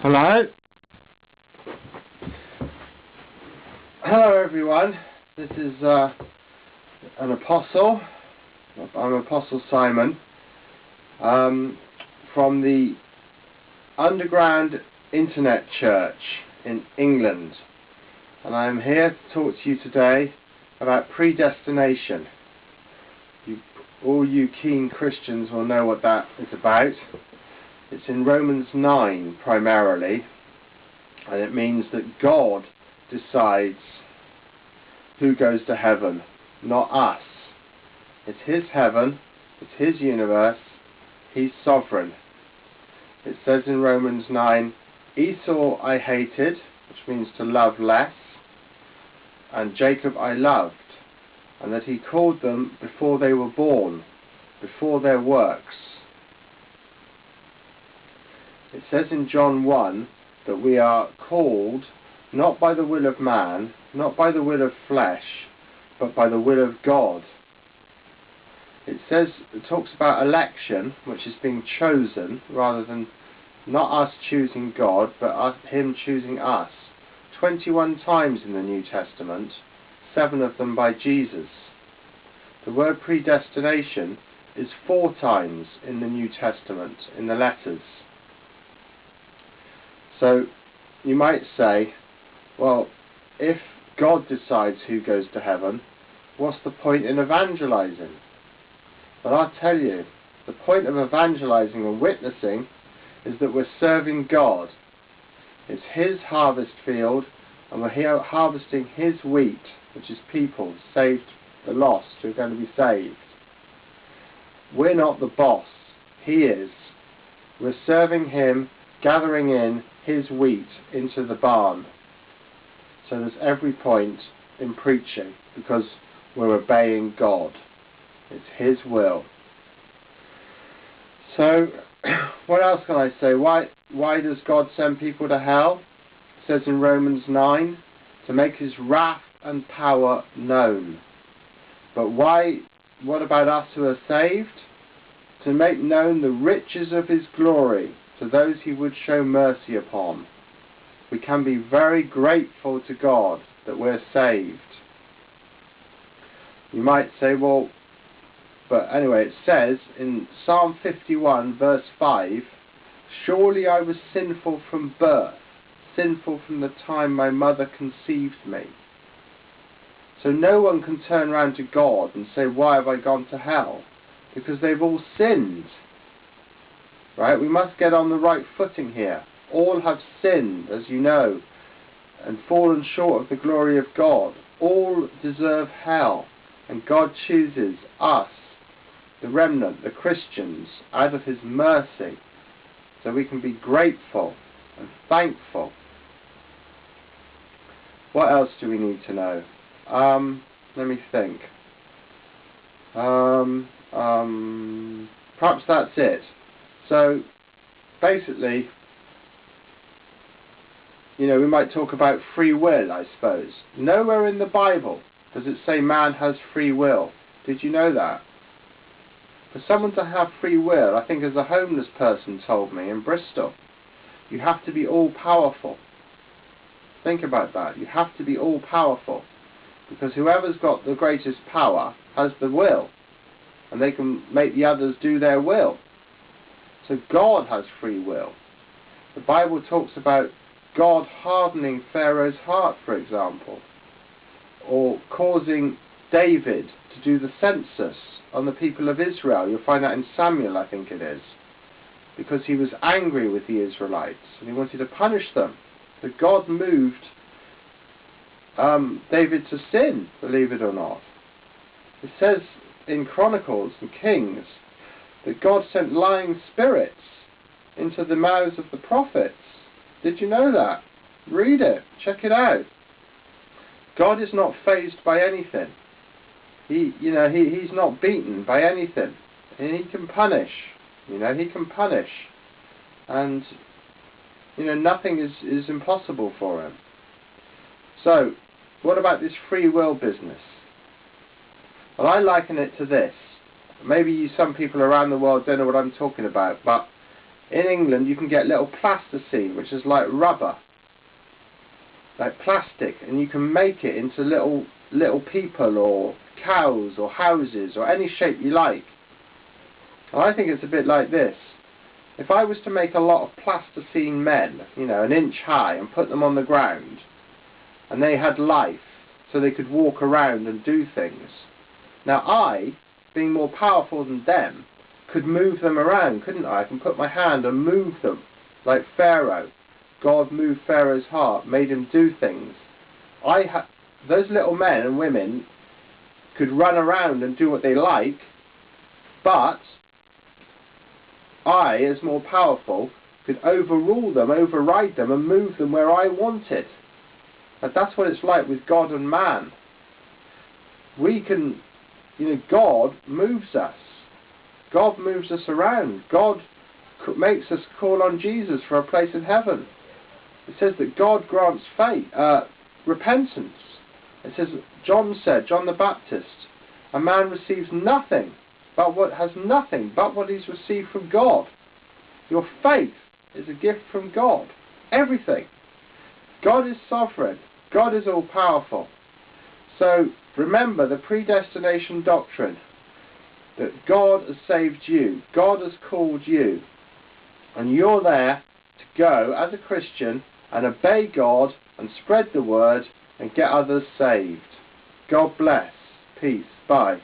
Hello? Hello everyone, this is an apostle. I'm Apostle Simon from the underground internet church in England, and I'm here to talk to you today about predestination. All you keen Christians will know what that is about. It's in Romans 9 primarily, and it means that God decides who goes to heaven, not us. It's His heaven, it's His universe, He's sovereign. It says in Romans 9, Esau I hated, which means to love less, and Jacob I loved, and that He called them before they were born, before their works. It says in John 1 that we are called not by the will of man, not by the will of flesh, but by the will of God. It talks about election, which is being chosen, rather than not us choosing God, but Him choosing us. 21 times in the New Testament, 7 of them by Jesus. The word predestination is 4 times in the New Testament, in the letters. So you might say, well, if God decides who goes to heaven, what's the point in evangelizing? But I'll tell you, the point of evangelizing and witnessing is that we're serving God. It's His harvest field, and we're here harvesting His wheat, which is people saved, the lost who are going to be saved. We're not the boss, He is. We're serving Him, gathering in His wheat into the barn. So there's every point in preaching, because we're obeying God. It's His will. So what else can I say? Why does God send people to hell? It says in Romans 9, to make His wrath and power known. But why? What about us who are saved? To make known the riches of His glory to those He would show mercy upon. We can be very grateful to God that we're saved. You might say, well, but anyway, it says in Psalm 51 verse 5, surely I was sinful from birth, sinful from the time my mother conceived me. So no one can turn around to God and say, why have I gone to hell? Because they've all sinned. Right? We must get on the right footing here. All have sinned, as you know, and fallen short of the glory of God. All deserve hell, and God chooses us, the remnant, the Christians, out of His mercy, so we can be grateful and thankful. What else do we need to know? Let me think. Perhaps that's it. So, basically, we might talk about free will, I suppose. Nowhere in the Bible does it say man has free will. Did you know that? For someone to have free will, I think as a homeless person told me in Bristol, you have to be all-powerful. Think about that. You have to be all-powerful. Because whoever's got the greatest power has the will. And they can make the others do their will. So God has free will. The Bible talks about God hardening Pharaoh's heart, for example, or causing David to do the census on the people of Israel. You'll find that in Samuel, I think it is, because he was angry with the Israelites and he wanted to punish them. So God moved David to sin, believe it or not. It says in Chronicles and Kings that God sent lying spirits into the mouths of the prophets. Did you know that? Read it. Check it out. God is not fazed by anything. He's not beaten by anything. And He can punish. He can punish. And, nothing is impossible for Him. So, what about this free will business? Well, I liken it to this. Maybe some people around the world don't know what I'm talking about, but in England you can get little plasticine, which is like rubber, like plastic, and you can make it into little people or cows or houses or any shape you like. And I think it's a bit like this. If I was to make a lot of plasticine men, you know, 1 inch high, and put them on the ground, and they had life, so they could walk around and do things. Now I, being more powerful than them, could move them around, couldn't I? I can put my hand and move them, like Pharaoh. God moved Pharaoh's heart, made him do things. Those little men and women could run around and do what they like, but I, as more powerful, could overrule them, override them, and move them where I wanted. And that's what it's like with God and man. We can, you know, God moves us. God moves us around. God makes us call on Jesus for a place in heaven. It says that God grants faith, repentance. It says, John the Baptist, a man receives nothing but what he's received from God. Your faith is a gift from God. Everything. God is sovereign. God is all powerful. So remember the predestination doctrine, that God has saved you. God has called you. And you're there to go as a Christian and obey God and spread the word and get others saved. God bless. Peace. Bye.